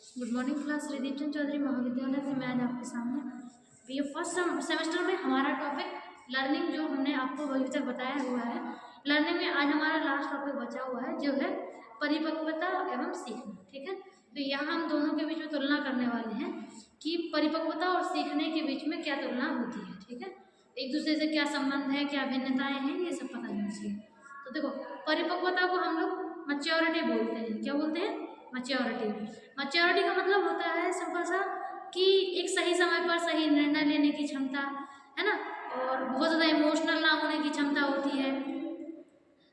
Good morning class. Ridipchand Choudhury महाविद्यालय से मैं आज आपके सामने ये फर्स्ट सेमेस्टर में हमारा टॉपिक लर्निंग जो हमने आपको अभी तक बताया हुआ है। लर्निंग में आज हमारा लास्ट टॉपिक बचा हुआ है जो है परिपक्वता एवं सीखना। ठीक है, तो यहाँ हम दोनों के बीच में तुलना करने वाले हैं कि परिपक्वता और सीखने के बीच में क्या तुलना होती है। ठीक है, एक दूसरे से क्या संबंध है, क्या भिन्नताएं हैं, ये सब पता होना चाहिए। तो देखो, परिपक्वता को हम लोग मैच्योरिटी बोलते हैं। क्या बोलते हैं? मैच्योरिटी। मैच्योरिटी का मतलब होता है सिंपल सा कि एक सही समय पर सही निर्णय लेने की क्षमता है ना, और बहुत ज़्यादा इमोशनल ना होने की क्षमता होती है।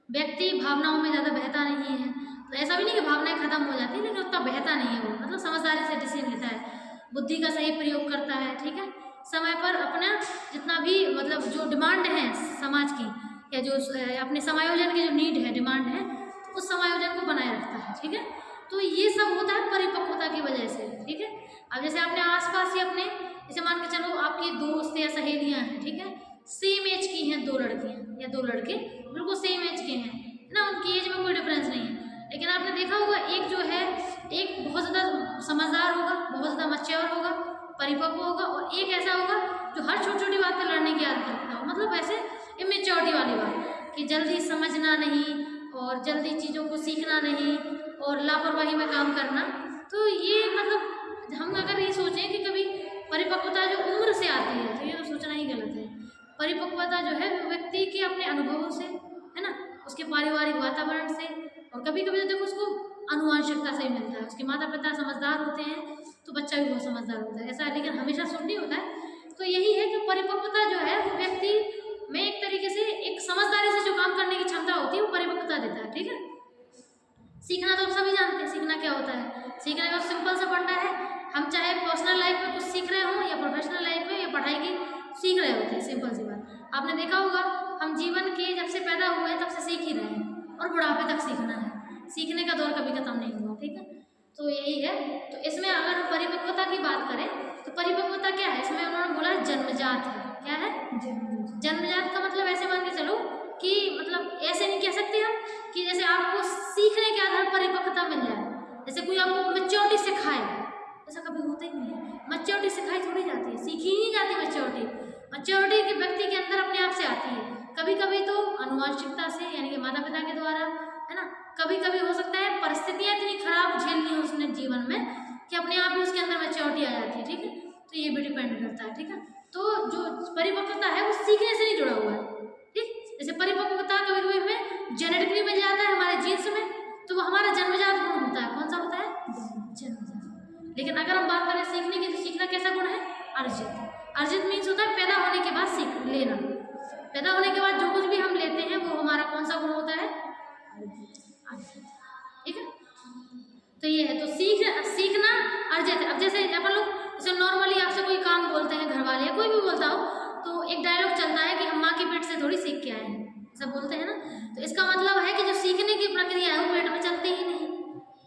व्यक्ति भावनाओं में ज़्यादा बहता नहीं है। तो ऐसा भी नहीं कि भावनाएं खत्म हो जाती है, लेकिन उतना बहता नहीं है वो, मतलब समझदारी से डिसीजन लेता है, बुद्धि का सही प्रयोग करता है। ठीक है, समय पर अपना जितना भी मतलब जो डिमांड है समाज की या जो अपने समायोजन की जो नीड है, डिमांड है, तो उस समायोजन को बनाए रखता है। ठीक है, तो ये सब होता है परिपक्वता की वजह से। ठीक है, अब जैसे अपने आसपास ही अपने जैसे मान के चलो आपकी दोस्त या सहेलियां हैं, ठीक है, सेम एज की हैं, दो लड़कियां या दो लड़के बिल्कुल सेम एज के हैं, है ना, उनकी एज में कोई डिफरेंस नहीं है। लेकिन आपने देखा होगा एक जो है, एक बहुत ज़्यादा समझदार होगा, बहुत ज़्यादा मैच्योर होगा, परिपक्व होगा, और एक ऐसा होगा जो हर छोटी छोटी बात पर लड़ने की आदत रखता हो, मतलब ऐसे इमेच्योरिटी वाली बात कि जल्दी समझना नहीं और जल्दी चीज़ों को सीखना नहीं और लापरवाही में काम करना। तो ये मतलब हम अगर ये सोचें कि कभी परिपक्वता जो उम्र से आती है, तो ये तो सोचना ही गलत है। परिपक्वता जो है वो व्यक्ति के अपने अनुभवों से, है ना, उसके पारिवारिक वातावरण से, और कभी कभी तो देखो उसको आनुवंशिकता से ही मिलता है। उसके माता पिता समझदार होते हैं तो बच्चा भी बहुत समझदार होता है, ऐसा है, लेकिन हमेशा शुभ नहीं होता है। तो यही है कि परिपक्वता जो है वो व्यक्ति में एक तरीके से एक समझदारी से जो काम करने की क्षमता होती है वो परिपक्वता देता है। ठीक है, सीखना तो आप सभी जानते हैं, सीखना क्या होता है। सीखने का सिंपल सा फंडा है, हम चाहे पर्सनल लाइफ में कुछ सीख रहे हों या प्रोफेशनल लाइफ में या पढ़ाई की सीख रहे होते हैं। सिंपल सी बात, आपने देखा होगा हम जीवन के जब से पैदा हुए हैं तब से सीख ही रहे हैं, और बुढ़ापे तक सीखना है। सीखने का दौर कभी खत्म नहीं हुआ। ठीक है, तो यही है। तो इसमें अगर हम परिपक्वता की बात करें तो परिपक्वता क्या है, इसमें उन्होंने बोला जन्मजात है। क्या है? जन्मजात का मतलब ऐसे मान के चलो कि मतलब ऐसे नहीं कह सकते हम कि जैसे आपको सीखने के आधार पर परिपक्वता मिल जाए, जैसे कोई आपको मैच्योरिटी सिखाए, ऐसा कभी होता ही नहीं है। मैच्योरिटी सिखाई थोड़ी जाती है, सीखी ही नहीं जाती मैच्योरिटी। मैच्योरिटी के व्यक्ति के अंदर अपने आप से आती है, कभी कभी तो आनुवंशिकता से, यानी कि माता पिता के द्वारा, है ना, कभी कभी हो सकता है परिस्थितियां इतनी खराब झेलनी हो उसने जीवन में कि अपने आप ही उसके अंदर मैच्योरिटी आ जाती है। ठीक है, तो ये भी डिपेंड करता है। ठीक है, तो जो परिपक्वता है वो सीखने से नहीं जुड़ा हुआ है। ठीक, जैसे परिपक्वता कभी कभी हमें जेनेटिकली मिल जाता है हमारे जीन्स में, तो वो हमारा जन्मजात गुण होता है। कौन सा होता है? जन्मजात। लेकिन अगर हम बात करें सीखने की, तो सीखना कैसा गुण है? अर्जित। अर्जित मीन्स होता है पैदा होने के बाद सीख लेना। पैदा होने के बाद जो कुछ भी हम लेते हैं वो हमारा कौन सा गुण होता है? अर्जित। ठीक है, तो ये है। तो सीखना अर्जित है। अब जैसे अपन लोग जैसे नॉर्मली आपसे कोई काम बोलते हैं, घर वाले कोई भी बोलता हो, तो एक डायलॉग चलता है कि हम माँ के पेट से थोड़ी सीख के आए हैं, ऐसा बोलते हैं ना। तो इसका मतलब है कि जो सीखने की प्रक्रिया है वो पेट में चलती ही नहीं।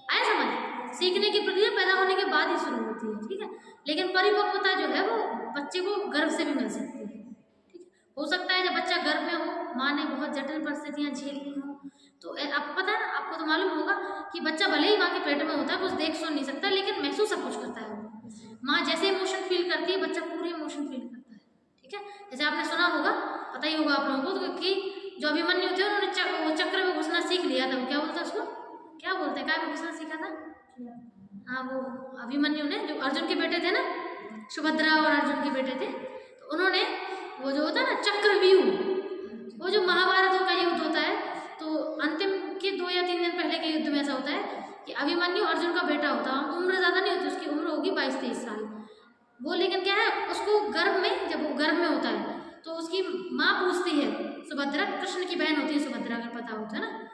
आया समझ? सीखने की प्रक्रिया पैदा होने के बाद ही शुरू होती है। ठीक है, लेकिन परिपक्वता जो है वो बच्चे को गर्भ से भी मिल सकती है। ठीक है, हो सकता है जब बच्चा गर्भ में हो, माँ ने बहुत जटिल परिस्थितियां झेली हो, तो आपको पता है ना, आपको तो मालूम होगा कि बच्चा भले ही माँ के पेट में होता है, कुछ देख सुन नहीं सकता, लेकिन महसूस सब कुछ करता है। माँ जैसे इमोशन फील करती है, बच्चा पूरे इमोशन फील करता है। ठीक है, जैसे आपने सुना होगा, पता ही होगा आप लोगों को, तो कि जो अभिमन्यु थे उन्होंने वो चक्र में घुसना सीख लिया था। वो क्या बोलता है उसको, क्या बोलते हैं, क्या में घुसना सीखा था? हाँ, वो अभिमन्यु ने, जो अर्जुन के बेटे थे ना, सुभद्रा और अर्जुन के बेटे थे, तो उन्होंने वो जो होता है ना चक्रव्यूह, वो जो महाभारत का युद्ध होता है, तो अंतिम के 2 या 3 दिन पहले के युद्ध में ऐसा होता है कि अभिमन्यु अर्जुन का बेटा होता है, उम्र ज़्यादा नहीं होती उसकी, उम्र होगी 22-23 साल वो। लेकिन क्या है, उसको गर्भ में, जब वो गर्भ में होता है तो उसकी माँ पूछती है, सुभद्रा कृष्ण की बहन होती है सुभद्रा, अगर पता होता है ना,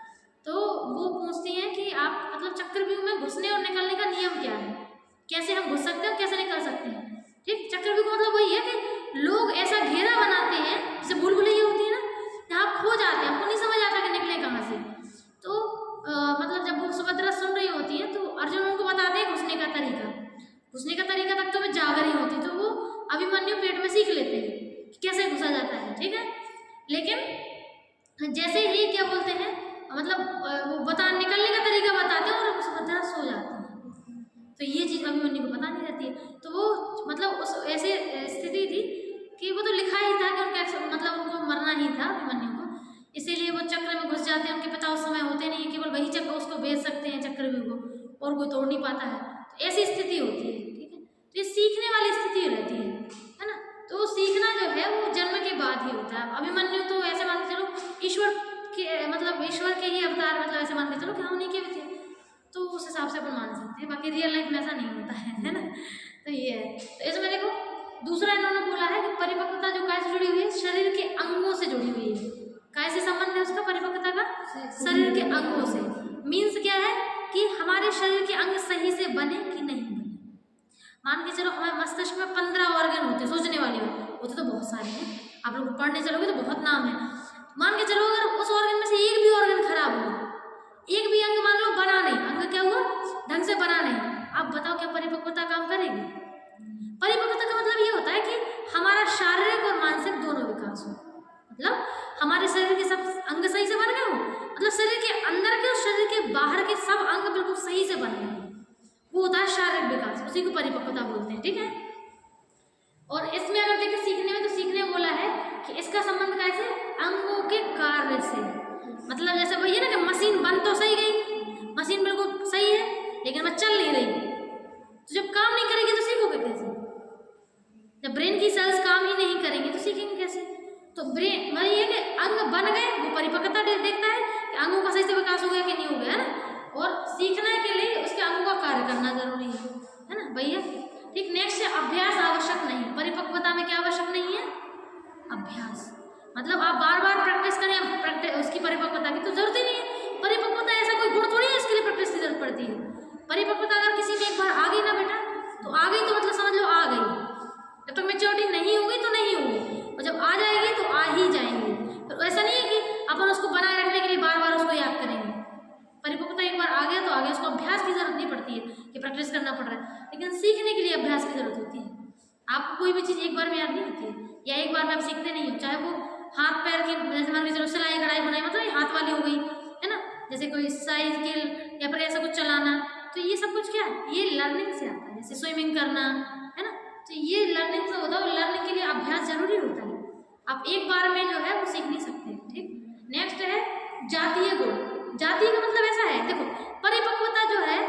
तो वो पूछती हैं कि आप मतलब चक्रव्यूह में घुसने और निकलने का नियम क्या है, कैसे हम घुस सकते हैं, कैसे निकल सकते हैं। ठीक, चक्रव्यूह का मतलब वही है कि लोग ऐसा घेरा बनाते हैं, जैसे भूल भुलैया होती है ना, जहाँ आप खो जाते हैं, आपको नहीं समझ आता कि निकले कहाँ से। तो मतलब जब वो सुभद्रा सुन रही होती है तो अर्जुन उनको बताते हैं घुसने का तरीका। घुसने का तरीका तक तो वे जाग रही होती, तो वो अभिमन्यु पेट में सीख लेते हैं कि कैसे घुसा जाता है। ठीक है, लेकिन जैसे ही क्या बोलते हैं, मतलब वो निकलने का तरीका बताते हैं और सुभद्रा सो जाती है। तो ये चीज़ अभिमन्यु को पता नहीं रहती है। तो वो मतलब उस ऐसे स्थिति थी कि वो तो लिखा ही था कि उनका मतलब उनको मरना ही था अभिमन्यु को, इसीलिए वो चक्र में घुस जाते हैं। उनके पिता उस समय होते नहीं है, केवल वही चक्र उसको भेज सकते हैं चक्रव्यूह को, और कोई तोड़ नहीं पाता है। तो ऐसी स्थिति होती है, ठीक है। तो ये सीखने वाली स्थिति रहती है ना। तो सीखना जो है वो जन्म के बाद ही होता है। अभिमन्यु तो ऐसे मान के चलो ईश्वर के मतलब ईश्वर के ही अवतार, मतलब ऐसे मान के चलो कि हम उन्हीं के भी थे, तो उस हिसाब से अपन मान सकते हैं। बाकी रियल लाइफ में ऐसा नहीं होता है ना। तो ये है। तो इसमें देखो दूसरा इन्होंने बोला है कि परिपक्वता जो काय से जुड़ी हुई है, शरीर के अंगों से जुड़ी हुई है। काय से संबंध है उसका परिपक्वता का? शरीर के अंगों से। मीन्स क्या है कि हमारे शरीर के अंग सही से बने कि नहीं बने। मान के चलो हमारे मस्तिष्क में 15 ऑर्गन होते, सोचने वाले होते तो बहुत सारे हैं, आप लोग पढ़ने चलोगे तो बहुत नाम है। मान के चलो अगर उस ऑर्गन में से एक भी ऑर्गन खराब हुआ, एक भी अंग मान लो बना नहीं, अंग क्या हुआ ढंग से बना नहीं, आप बताओ क्या परिपक्वता काम करेगी? परिपक्वता का मतलब ये होता है कि हमारा शारीरिक और मानसिक दोनों विकास हो, मतलब हमारे शरीर के सब अंग सही से बन गए हो, मतलब शरीर के अंदर के और शरीर के बाहर के सब अंग बिल्कुल सही से बन गए, वो होता है शारीरिक विकास, उसी को परिपक्वता बोलते हैं, ठीक है। और इसमें अगर देखिए सीखने में, तो सीखने में बोला है कि इसका संबंध कैसे? अंगों के कार्य से। मतलब जैसे वही है ना कि मशीन बन तो सही गई, मशीन बिल्कुल सही है लेकिन वह चल नहीं रही, तो जब काम नहीं करेगी तो सीखोगे कैसे? जब ब्रेन की सेल्स काम ही नहीं करेंगे तो सीखेंगे कैसे? तो ब्रेन मतलब ये कि अंग बन गए, वो परिपक्वता देखता है कि अंगों का सही से विकास हो गया कि नहीं हो गया, है ना। और सीखने के लिए उसके अंगों का कार्य करना जरूरी है ना भैया। ठीक, नेक्स्ट है अभ्यास आवश्यक नहीं। परिपक्वता में क्या आवश्यक नहीं है? अभ्यास। मतलब आप बार बार प्रैक्टिस करें उसकी परिपक्वता की तो जरूरत ही नहीं है। परिपक्वता ऐसा कोई गुण थोड़ी है इसके लिए प्रैक्टिस की जरूरत पड़ती है। परिपक्वता अगर किसी में एक बार आ गई ना बेटा, तो आ गई तो मतलब समझ लो आ गई। जब तक मेच्योरिटी नहीं होगी तो नहीं होगी, और जब आ जाएगी तो आ ही जाएंगी। तो ऐसा नहीं है कि अपन उसको बनाए रखने के लिए बार बार उसको याद करेंगे। परिपक्वता एक बार आ गया तो आ गया, उसको अभ्यास की जरूरत नहीं पड़ती है कि प्रैक्टिस करना पड़ रहा है, लेकिन सीखने के लिए अभ्यास की जरूरत होती है। आपको कोई भी चीज़ एक बार में याद नहीं होती है, या एक बार में आप सीखते नहीं हो, चाहे वो हाथ पैर की, जैसे मान के चलो सिलाई कढ़ाई बुनाई, मतलब ये हाथ वाली हो गई है ना, जैसे कोई साइकिल या फिर ऐसा कुछ चलाना, तो ये सब कुछ क्या है? ये लर्निंग से आता है। जैसे स्विमिंग करना है ना, तो ये लर्निंग से होता है, और लर्निंग के लिए अभ्यास जरूरी होता है। आप एक बार में जो है वो सीख नहीं सकते। ठीक, नेक्स्ट है जातीय गुण। जातीय का मतलब ऐसा है, देखो परिपक्वता जो है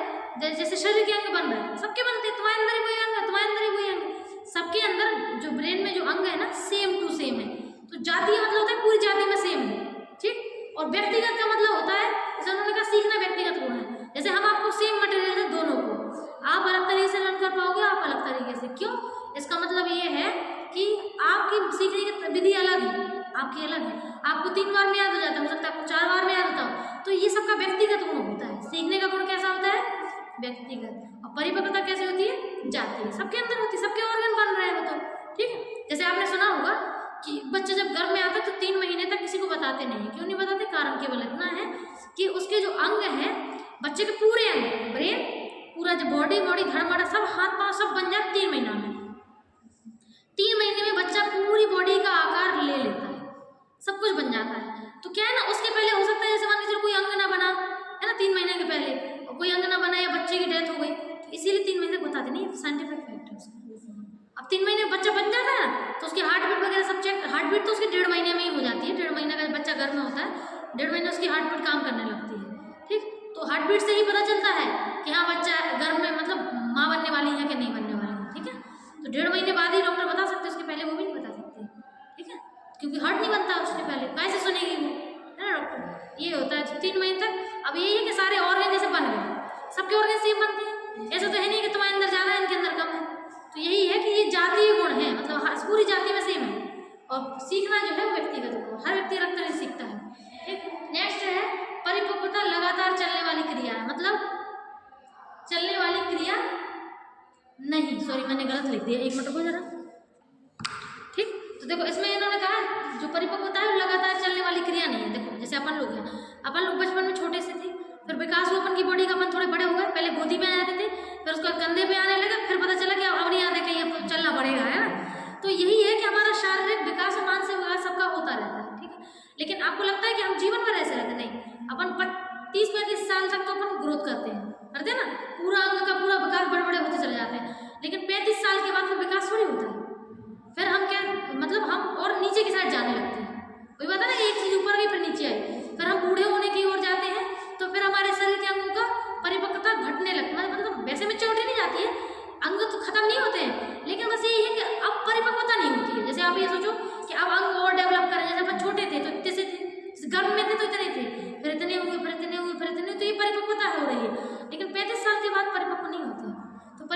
जैसे शरीर के अंग बन रहे हैं, सबके बनते हैं, तुम्हारे अंदर ही कोई अंग है, तुम्हारे अंदर ही कोई अंग है, सबके अंदर जो ब्रेन में जो अंग है ना सेम टू सेम है। तो जातीय मतलब होता है पूरी जाति में सेम है। ठीक, और व्यक्तिगत का मतलब होता है, जैसे उन्होंने कहा सीखना व्यक्तिगत गुण है। जैसे हम आपको सेम मटेरियल है दोनों को, आप अलग तरीके से लर्न कर पाओगे, आप अलग तरीके से। क्यों? इसका मतलब ये है कि आपकी सीखने की विधि अलग है, आपकी अलग है। आपको 3 बार में याद हो जाता है, हो सकता है आपको 4 बार में याद होता हो। तो ये सबका व्यक्तिगत गुण होता है। सीखने का गुण कैसा होता है? व्यक्तिगत। और परिपक्वता कैसे होती है? जातीय। सबके अंदर होती है, सबके ऑर्गन बन रहे हैं वो तो। ठीक है, जैसे आपने सुना होगा कि बच्चा जब गर्भ में आता है तो 3 महीने तक किसी को बताते नहीं। क्यों नहीं बताते? कारण केवल इतना है कि उसके जो अंग हैं, बच्चे के पूरे अंग, ब्रेन पूरा जो बॉडी धड़मड़ा सब हाथ पाँव सब बन जाए 3 महीना में। 3 महीने में बच्चा पूरी बॉडी का आकार ले लेता है, सब कुछ बन जाता है। तो क्या है ना, उसके पहले हो सकता है जैसे मान लीजिए कोई अंग ना बना है ना 3 महीने के पहले, और कोई अंग ना बना या बच्चे की डेथ हो गई, तो इसीलिए 3 महीने बताते नहीं, साइंटिफिक फैक्ट है उसका। अब 3 महीने बच्चा बन जाता है ना, तो उसकी हार्ट बीट वगैरह सब चेक, हार्ट बीट तो उसके 1.5 महीने में ही हो जाती है। 1.5 महीने का बच्चा गर्भ में होता है, 1.5 महीने उसकी हार्ट बीट काम करने लगती है। ठीक, तो हार्ट बीट से ही पता चलता है कि हाँ बच्चा गर्भ में मतलब माँ बनने वाली है कि नहीं बनने वाली है। ठीक है, तो 1.5 महीने बाद ही डॉक्टर बता सकते, उसके पहले वो भी नहीं बता सकते। ठीक है, क्योंकि हार्ट नहीं बनता उसके पहले, कैसे सुनेगी वो, है ना डॉक्टर। ये होता है 3 महीने तक। अब यही है कि सारे ऑर्गन जैसे बन गए, सबके ऑर्गन सेम बनते हैं, ऐसा तो है नहीं कि तुम्हारे अंदर ज़्यादा है इनके अंदर कम है। तो यही है कि ये जातीय गुण है, मतलब पूरी जाति में सेम है। और सीखना जो है वो व्यक्तिगत गुण, हर व्यक्ति अलग तरह से सीखता है। ठीक, नेक्स्ट है परिपक्वता लगातार चलने वाली क्रिया है, मतलब चलने वाली क्रिया नहीं, सॉरी मैंने गलत लिख दिया, 1 मिनट रुको जरा। ठीक, तो देखो इसमें इन्होंने कहा जो परिपक्वता है लगातार चलने वाली क्रिया नहीं है। देखो जैसे अपन लोग हैं, अपन लोग बचपन में छोटे से थे, फिर विकास हुआ अपन की बॉडी का, अपन थोड़े बड़े हो गए, पहले गोदी में आ जाते थे, फिर उसको कंधे पे आने लगा, फिर पता चला कि अब नहीं आने कहीं, अब चलना पड़ेगा, है ना। तो यही है कि हमारा शारीरिक विकास और मानसिक विकास सबका होता रहता है। ठीक है, लेकिन आपको लगता है कि हम जीवन भर ऐसे रहते, नहीं, अपन 30-35 साल तक तो अपन ग्रोथ करते हैं ना, पूरा अंग का पूरा विकास बढ़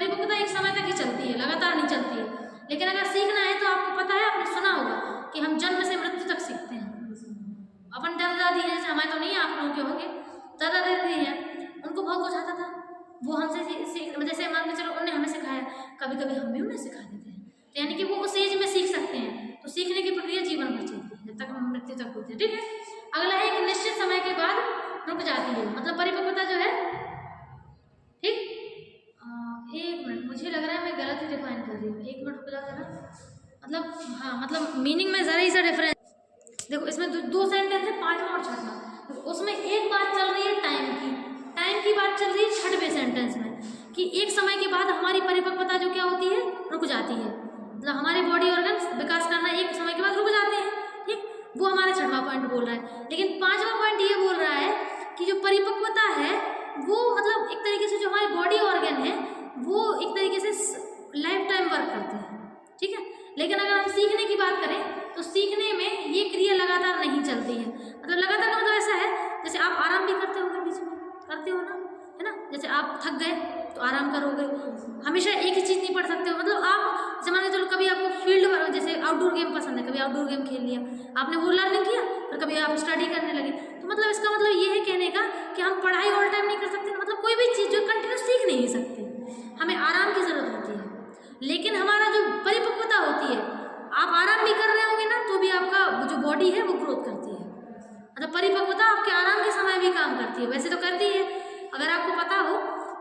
परिपक्वता एक समय तक ही चलती है, लगातार नहीं चलती है। लेकिन अगर सीखना है तो आपको पता है, आपने सुना होगा कि हम जन्म से मृत्यु तक सीखते हैं। अपन दादा दादी हैं, जैसे हमारे तो नहीं, आप लोगों के होंगे, दादा दादी हैं, उनको बहुत कुछ आता था, वो हमसे जैसे मान के चलो उन्होंने हमें सिखाया, कभी कभी हम भी उन्हें सिखा देते हैं। तो यानी कि वो उस एज में सीख सकते हैं। तो सीखने की प्रक्रिया जीवन भर चलती है, जब तक हम मृत्यु तक होते हैं। ठीक है। अगला है एक निश्चित समय के बाद रुक जाती है, मतलब परिपक्वता जो है, ठीक। एक मिनट, मुझे लग रहा है मैं गलत ही डिफाइन कर रही हूँ, एक मिनट रुक जाओ जरा। मतलब हाँ, मतलब मीनिंग में ज़रा ही सा डिफरेंस। देखो इसमें दो सेंटेंस है, पाँचवा और छठवां। तो उसमें एक बात चल रही है टाइम की बात चल रही है छठवें सेंटेंस में, कि एक समय के बाद हमारी परिपक्वता जो क्या होती है, रुक जाती है। मतलब हमारे बॉडी ऑर्गन विकास करना एक समय के बाद रुक जाते हैं। ठीक, वो हमारा छठवां पॉइंट बोल रहा है। लेकिन पाँचवा पॉइंट ये बोल रहा है कि जो परिपक्वता है वो मतलब एक तरीके से जो हमारे बॉडी ऑर्गन है वो एक तरीके से लाइफ टाइम वर्क करते हैं। ठीक है। लेकिन अगर हम सीखने की बात करें तो सीखने में ये क्रिया लगातार नहीं चलती है। मतलब लगातार मतलब ऐसा है जैसे आप आराम भी करते होगे, बीच में करते हो ना, है ना। जैसे आप थक गए तो आराम करोगे, हमेशा एक ही चीज़ नहीं पढ़ सकते हो। मतलब आप जैसे मान के चलो कभी आपको फील्ड वर्क, जैसे आउटडोर गेम पसंद है, कभी आउटडोर गेम खेल लिया आपने, वो लर्निंग किया, फिर कभी आप स्टडी करने लगे। तो मतलब इसका मतलब ये है कहने का कि हम पढ़ाई ऑल टाइम नहीं कर सकते। मतलब कोई भी चीज़ जो कंटिन्यू सीख नहीं सकते, हमें आराम की ज़रूरत होती है। लेकिन हमारा जो परिपक्वता होती है, आप आराम भी कर रहे होंगे ना तो भी आपका जो बॉडी है वो ग्रोथ करती है। मतलब परिपक्वता आपके आराम के समय भी काम करती है, वैसे तो करती है। अगर आपको पता हो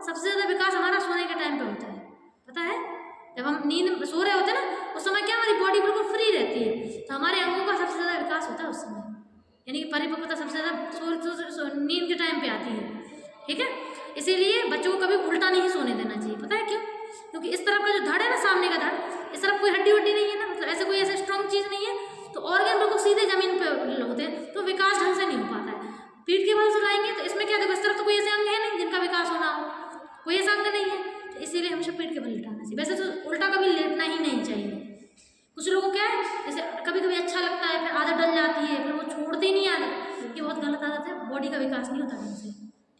सबसे ज़्यादा विकास हमारा सोने के टाइम पे होता है, पता है। जब हम नींद में सो रहे होते हैं ना, उस समय क्या हमारी बॉडी बिल्कुल फ्री रहती है, तो हमारे अंगों का सबसे ज़्यादा विकास होता है उस समय। यानी कि परिपक्वता सबसे ज़्यादा नींद के टाइम पे आती है। ठीक है। इसीलिए बच्चों को कभी उल्टा नहीं सोने देना चाहिए। पता है क्यों? क्योंकि इस तरफ का जो धड़ है ना, सामने का धड़, इस तरफ कोई हड्डी वड्डी नहीं है ना, मतलब ऐसे कोई ऐसे स्ट्रॉन्ग चीज़ नहीं है, तो ऑर्गन बिल्कुल सीधे जमीन पे होते हैं, तो विकास ढंग से नहीं हो पाता है। पीठ के बल सुलाएंगे तो इसमें क्या देखो, इस तरफ तो कोई ऐसे अंग है नहीं जिनका विकास होना हो, कोई ऐसा अंग नहीं है, तो इसीलिए हमेशा पीठ के बल लेटाना चाहिए। वैसे तो उल्टा कभी लेटना ही नहीं चाहिए। कुछ लोगों को क्या है, जैसे कभी कभी अच्छा लगता है, फिर आदत डल जाती है, फिर वो छोड़ते ही नहीं आदत। ये बहुत गलत आदत है, बॉडी का विकास नहीं होता ढंग से।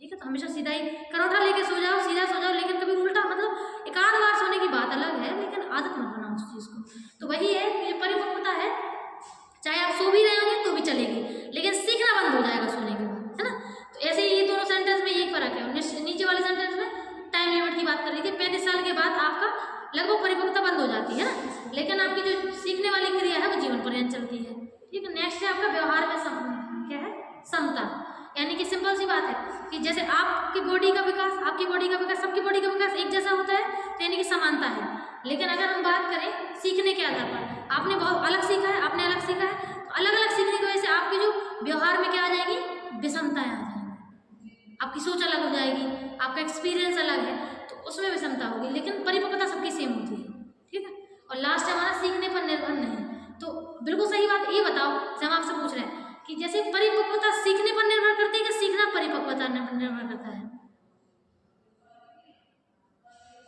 ठीक है। तो हमेशा सीधा ही करोठा लेके सो जाओ, सीधा सो जाओ, लेकिन कभी उल्टा, मतलब एक आध बार सोने की बात अलग है, लेकिन आदत मत बनाओ उस चीज़ को। तो वही है कि परिपक्वता है, चाहे आप सो भी रहे होंगे तो भी चलेगी, लेकिन सीखना बंद हो जाएगा सोने के बाद, है ना। तो ऐसे ही ये दोनों सेंटेंस में यही फर्क है। नीचे वाले सेंटेंस में टाइम लिमिट की बात कर रही थी, 35 साल के बाद आपका लगभग परिपक्वता बंद हो जाती है ना, लेकिन आपकी जो सीखने वाली क्रिया है वो जीवन पर्यंत चलती है। ठीक है। नेक्स्ट है आपका व्यवहार में क्या है, समता। यानी कि सिंपल सी बात है कि जैसे आपकी बॉडी का विकास, आपकी बॉडी का विकास, सबकी बॉडी का विकास एक जैसा होता है, तो यानी कि समानता है। लेकिन अगर हम बात करें सीखने के आधार पर, आपने बहुत अलग सीखा है, आपने अलग सीखा है, तो अलग अलग सीखने की वजह से आपकी जो व्यवहार में क्या आ जाएगी, विषमताएं आ जाएंगी। आपकी सोच अलग हो जाएगी, आपका एक्सपीरियंस अलग है, तो उसमें विषमता होगी। लेकिन परिपक्वता सबकी सेम होती है। ठीक है। और लास्ट है हमारा सीखने पर निर्भर नहीं। तो बिल्कुल सही बात ये बताओ, जैसे हम आपसे पूछ रहे हैं कि जैसे परिपक्वता सीखने पर निर्भर करती है कि सीखना परिपक्वता पर निर्भर करता है,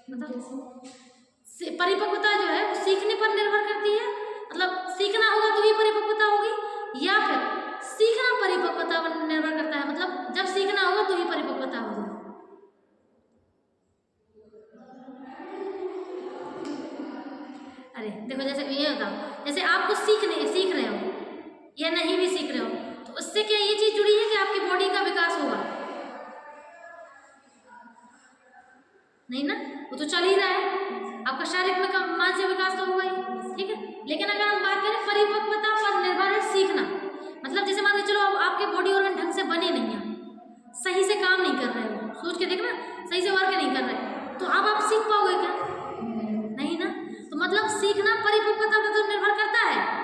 मतलब परिपक्वता जो है वो सीखने पर निर्भर करती है, मतलब सीखना होगा तो ही परिपक्वता होगी, या फिर सीखना परिपक्वता पर निर्भर करता है, मतलब जब सीखना होगा तो ही परिपक्वता होगी। अरे देखो, जैसे ये बताओ, जैसे आप कुछ सीख रहे हो या नहीं भी सीख रहे हो, तो उससे क्या ये चीज जुड़ी है कि आपकी बॉडी का विकास होगा? नहीं ना, वो तो चल ही रहा है, आपका शारीरिक मानसिक विकास तो होगा ही। ठीक है। लेकिन अगर हम बात करें परिपक्वता पर निर्भर है सीखना, मतलब जैसे मान के चलो अब आपके बॉडी ऑर्गन ढंग से बने नहीं है, सही से काम नहीं कर रहे हो, सोच के देखना, सही से वर्क नहीं कर रहे, तो अब आप सीख पाओगे क्या? नहीं ना। तो मतलब सीखना परिपक्वता पर तो निर्भर करता है।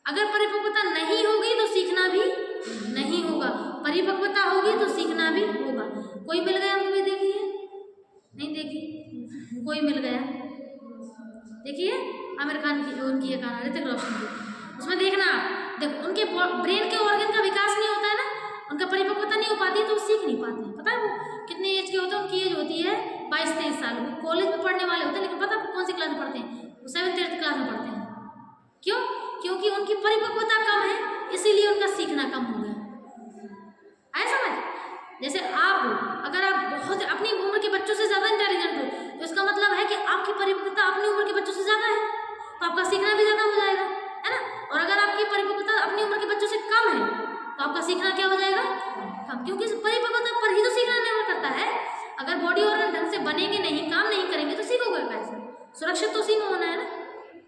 अगर परिपक्वता नहीं होगी तो सीखना भी नहीं होगा, परिपक्वता होगी तो सीखना भी होगा। कोई मिल गया मूवी देखी है? नहीं देखी? कोई मिल गया देखिए, आमिर खान की, उनकी है गाना, ऋतिक रोशन की, उसमें देखना देखो, उनके ब्रेन के ऑर्गन का विकास नहीं होता है ना, उनका परिपक्वता नहीं हो पाती, तो सीख नहीं पाते हैं। पता है वो कितने एज के होते हैं? उनकी एज होती है 22-23 साल। वो कॉलेज में पढ़ने वाले होते हैं, लेकिन पता है कौन सी क्लास में पढ़ते हैं? वो 7th-8th क्लास में पढ़ते हैं। क्यों? क्योंकि उनकी परिपक्वता कम है, इसीलिए उनका सीखना कम हो गया। आया समझ? जैसे आप हो, अगर आप बहुत अपनी उम्र के बच्चों से ज़्यादा इंटेलिजेंट हो, तो इसका तो आपका सीखना भी ज़्यादा हो जाएगा, है ना। और अगर आपकी परिपक्वता अपनी उम्र के बच्चों से कम है तो आपका सीखना क्या हो जाएगा, कम, क्योंकि परिपक्वता पर ही तो सीखना निर्भर करता है। अगर बॉडी ऑर्गन ढंग से बनेंगे नहीं, काम नहीं करेंगे तो सीखोगे कैसे? सुरक्षित तो उसी में होना है ना।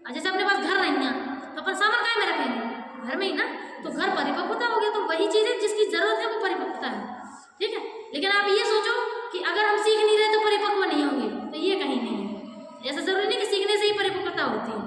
और जैसे अपने पास घर नहीं है तो अपन सामान काय में रखेंगे, घर में ही ना। तो घर परिपक्वता हो गया, तो वही चीज़ है जिसकी जरूरत है वो परिपक्वता है, ठीक है। लेकिन आप ये सोचो कि अगर हम सीख नहीं रहे तो परिपक्व नहीं होंगे, तो ये कहीं नहीं है। ऐसा जरूरी नहीं कि सीखने से ही परिपक्वता होती है,